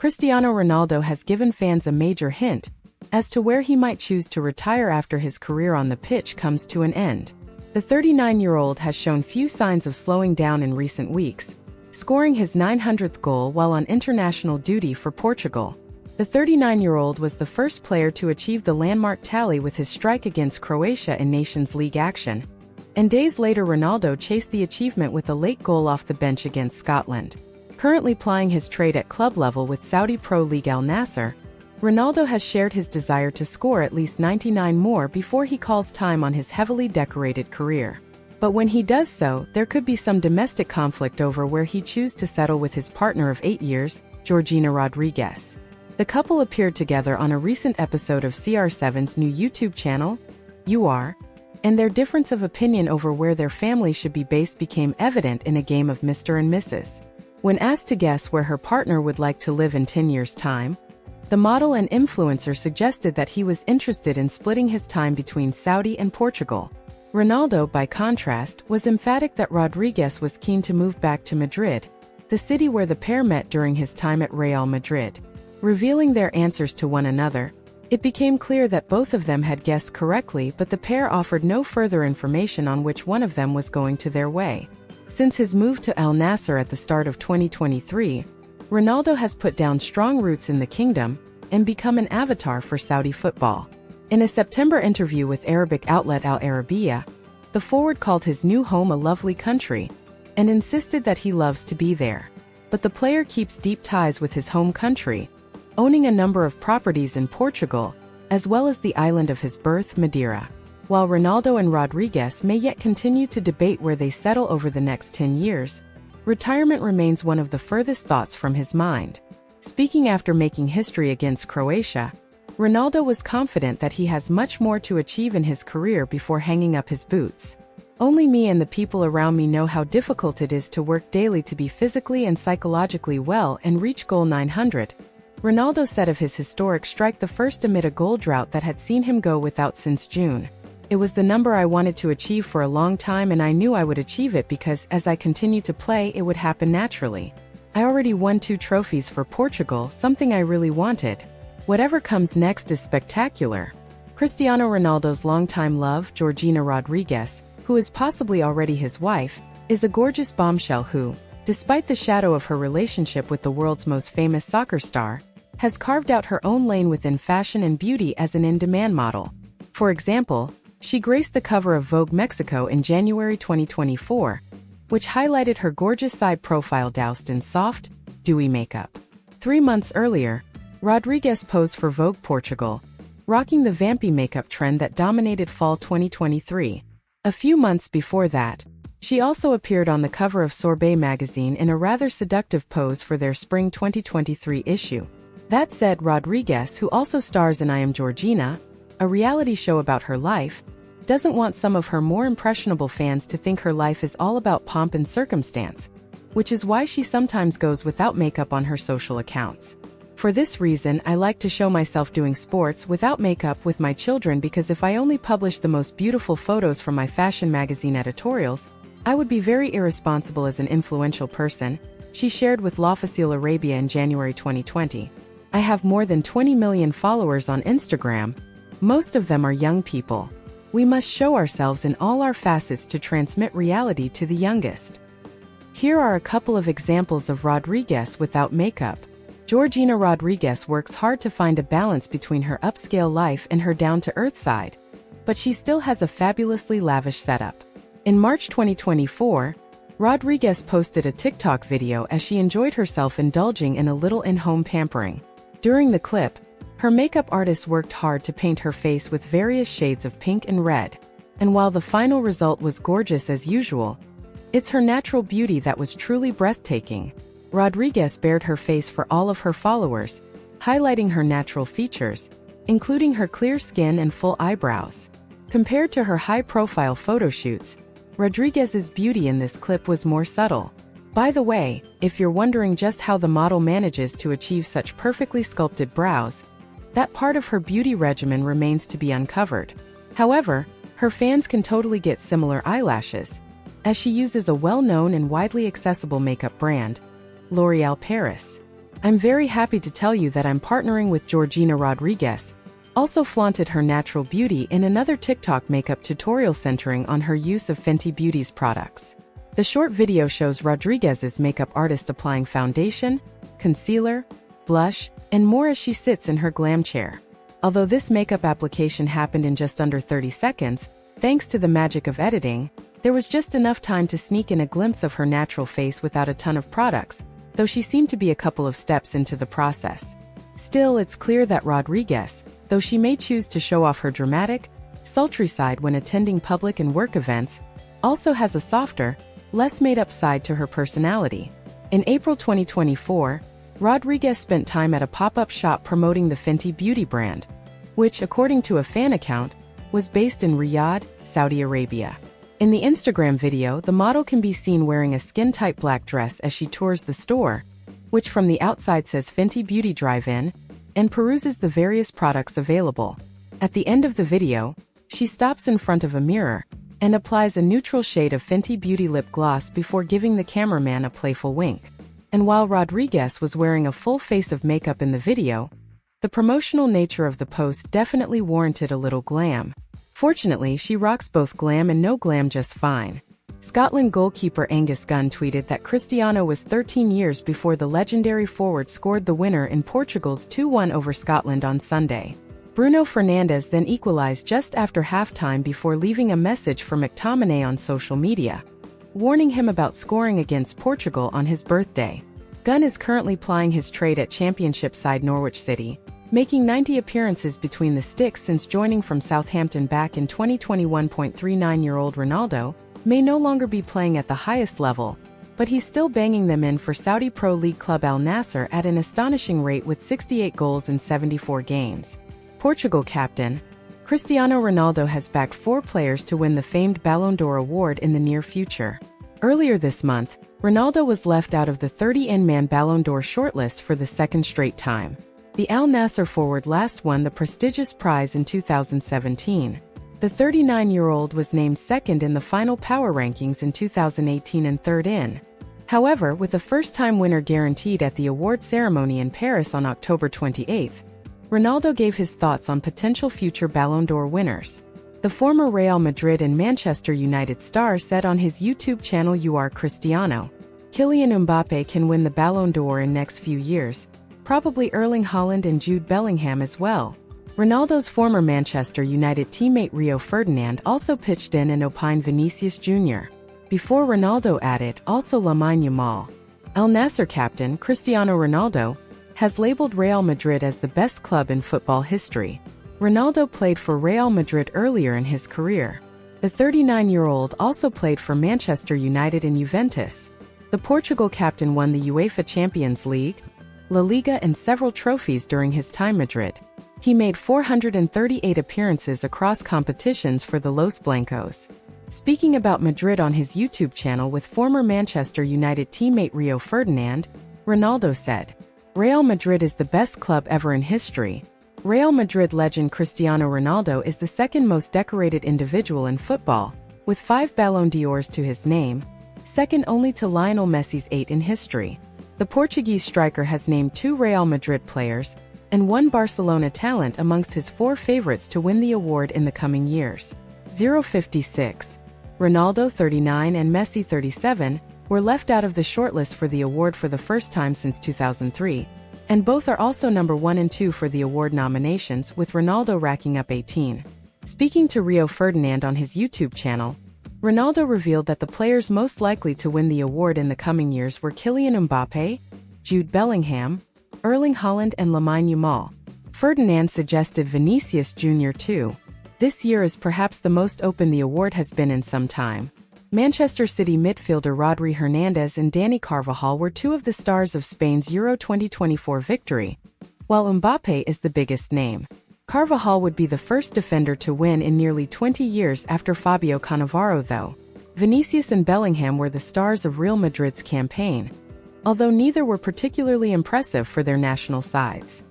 Cristiano Ronaldo has given fans a major hint as to where he might choose to retire after his career on the pitch comes to an end. The 39-year-old has shown few signs of slowing down in recent weeks, scoring his 900th goal while on international duty for Portugal. The 39-year-old was the first player to achieve the landmark tally with his strike against Croatia in Nations League action, and days later Ronaldo chased the achievement with a late goal off the bench against Scotland. Currently plying his trade at club level with Saudi Pro League Al Nassr, Ronaldo has shared his desire to score at least 99 more before he calls time on his heavily decorated career. But when he does so, there could be some domestic conflict over where he chooses to settle with his partner of 8 years, Georgina Rodriguez. The couple appeared together on a recent episode of CR7's new YouTube channel, UR, and their difference of opinion over where their family should be based became evident in a game of Mr. and Mrs. When asked to guess where her partner would like to live in 10 years' time, the model and influencer suggested that he was interested in splitting his time between Saudi and Portugal. Ronaldo, by contrast, was emphatic that Rodriguez was keen to move back to Madrid, the city where the pair met during his time at Real Madrid. Revealing their answers to one another, it became clear that both of them had guessed correctly, but the pair offered no further information on which one of them was going to their way. Since his move to Al Nassr at the start of 2023, Ronaldo has put down strong roots in the kingdom and become an avatar for Saudi football. In a September interview with Arabic outlet Al Arabiya, the forward called his new home a lovely country and insisted that he loves to be there. But the player keeps deep ties with his home country, owning a number of properties in Portugal, as well as the island of his birth, Madeira. While Ronaldo and Rodriguez may yet continue to debate where they settle over the next 10 years, retirement remains one of the furthest thoughts from his mind. Speaking after making history against Croatia, Ronaldo was confident that he has much more to achieve in his career before hanging up his boots. Only me and the people around me know how difficult it is to work daily to be physically and psychologically well and reach goal 900, Ronaldo said of his historic strike, the first amid a goal drought that had seen him go without since June. It was the number I wanted to achieve for a long time, and I knew I would achieve it because as I continued to play, it would happen naturally. I already won 2 trophies for Portugal, something I really wanted. Whatever comes next is spectacular. Cristiano Ronaldo's longtime love, Georgina Rodriguez, who is possibly already his wife, is a gorgeous bombshell who, despite the shadow of her relationship with the world's most famous soccer star, has carved out her own lane within fashion and beauty as an in-demand model. For example, she graced the cover of Vogue Mexico in January 2024, which highlighted her gorgeous side profile doused in soft, dewy makeup. 3 months earlier, Rodriguez posed for Vogue Portugal, rocking the vampy makeup trend that dominated fall 2023. A few months before that, she also appeared on the cover of Sorbet magazine in a rather seductive pose for their spring 2023 issue. That said, Rodriguez, who also stars in I Am Georgina, a reality show about her life, doesn't want some of her more impressionable fans to think her life is all about pomp and circumstance, which is why she sometimes goes without makeup on her social accounts. For this reason, I like to show myself doing sports without makeup with my children, because if I only publish the most beautiful photos from my fashion magazine editorials, I would be very irresponsible as an influential person, she shared with L'Officiel Arabia in January 2020. I have more than 20 million followers on Instagram. Most of them are young people. We must show ourselves in all our facets to transmit reality to the youngest. Here are a couple of examples of Rodriguez without makeup. Georgina Rodriguez works hard to find a balance between her upscale life and her down-to-earth side, but she still has a fabulously lavish setup. In March 2024, Rodriguez posted a TikTok video as she enjoyed herself indulging in a little in-home pampering. During the clip, her makeup artist worked hard to paint her face with various shades of pink and red, and while the final result was gorgeous as usual, it's her natural beauty that was truly breathtaking. Rodriguez bared her face for all of her followers, highlighting her natural features, including her clear skin and full eyebrows. Compared to her high-profile photo shoots, Rodriguez's beauty in this clip was more subtle. By the way, if you're wondering just how the model manages to achieve such perfectly sculpted brows, that part of her beauty regimen remains to be uncovered. However, her fans can totally get similar eyelashes, as she uses a well-known and widely accessible makeup brand, L'Oréal Paris. I'm very happy to tell you that I'm partnering with Georgina Rodriguez, also flaunted her natural beauty in another TikTok makeup tutorial centering on her use of Fenty Beauty's products. The short video shows Rodriguez's makeup artist applying foundation, concealer, blush, and more as she sits in her glam chair. Although this makeup application happened in just under 30 seconds, thanks to the magic of editing, there was just enough time to sneak in a glimpse of her natural face without a ton of products, though she seemed to be a couple of steps into the process. Still, it's clear that Rodriguez, though she may choose to show off her dramatic, sultry side when attending public and work events, also has a softer, less made-up side to her personality. In April 2024, Rodriguez spent time at a pop-up shop promoting the Fenty Beauty brand, which, according to a fan account, was based in Riyadh, Saudi Arabia. In the Instagram video, the model can be seen wearing a skin-tight black dress as she tours the store, which from the outside says Fenty Beauty Drive-In, and peruses the various products available. At the end of the video, she stops in front of a mirror and applies a neutral shade of Fenty Beauty lip gloss before giving the cameraman a playful wink. And while Rodriguez was wearing a full face of makeup in the video, the promotional nature of the post definitely warranted a little glam. Fortunately, she rocks both glam and no glam just fine. Scotland goalkeeper Angus Gunn tweeted that Cristiano was 13 years before the legendary forward scored the winner in Portugal's 2-1 over Scotland on Sunday. Bruno Fernandes then equalized just after halftime before leaving a message for McTominay on social media, warning him about scoring against Portugal on his birthday. Gunn is currently plying his trade at Championship side Norwich City, making 90 appearances between the sticks since joining from Southampton back in 2021. 39-year-old Ronaldo may no longer be playing at the highest level, but he's still banging them in for Saudi Pro League club Al Nassr at an astonishing rate with 68 goals in 74 games. Portugal captain Cristiano Ronaldo has backed 4 players to win the famed Ballon d'Or award in the near future. Earlier this month, Ronaldo was left out of the 30-man Ballon d'Or shortlist for the second straight time. The Al Nassr forward last won the prestigious prize in 2017. The 39-year-old was named second in the final power rankings in 2018 and third in. However, with a first-time winner guaranteed at the award ceremony in Paris on October 28, Ronaldo gave his thoughts on potential future Ballon d'Or winners. The former Real Madrid and Manchester United star said on his YouTube channel, "You are Cristiano. Kylian Mbappe can win the Ballon d'Or in next few years, probably Erling Haaland and Jude Bellingham as well." Ronaldo's former Manchester United teammate Rio Ferdinand also pitched in and opined Vinicius Jr. Before Ronaldo added, also Lamine Yamal. Al Nassr captain Cristiano Ronaldo has labeled Real Madrid as the best club in football history. Ronaldo played for Real Madrid earlier in his career. The 39-year-old also played for Manchester United and Juventus. The Portugal captain won the UEFA Champions League, La Liga and several trophies during his time at Madrid. He made 438 appearances across competitions for the Los Blancos. Speaking about Madrid on his YouTube channel with former Manchester United teammate Rio Ferdinand, Ronaldo said, "Real Madrid is the best club ever in history. Real Madrid legend Cristiano Ronaldo is the second most decorated individual in football, with 5 Ballon d'Ors to his name, second only to Lionel Messi's 8 in history." The Portuguese striker has named 2 Real Madrid players and 1 Barcelona talent amongst his 4 favorites to win the award in the coming years. 056. Ronaldo 39 and Messi 37 were left out of the shortlist for the award for the first time since 2003, and both are also number 1 and 2 for the award nominations, with Ronaldo racking up 18. Speaking to Rio Ferdinand on his YouTube channel, Ronaldo revealed that the players most likely to win the award in the coming years were Kylian Mbappe, Jude Bellingham, Erling Haaland and Lamine Yamal. Ferdinand suggested Vinicius Jr. too. This year is perhaps the most open the award has been in some time. Manchester City midfielder Rodri Hernandez and Dani Carvajal were 2 of the stars of Spain's Euro 2024 victory, while Mbappe is the biggest name. Carvajal would be the first defender to win in nearly 20 years after Fabio Cannavaro though. Vinicius and Bellingham were the stars of Real Madrid's campaign, although neither were particularly impressive for their national sides.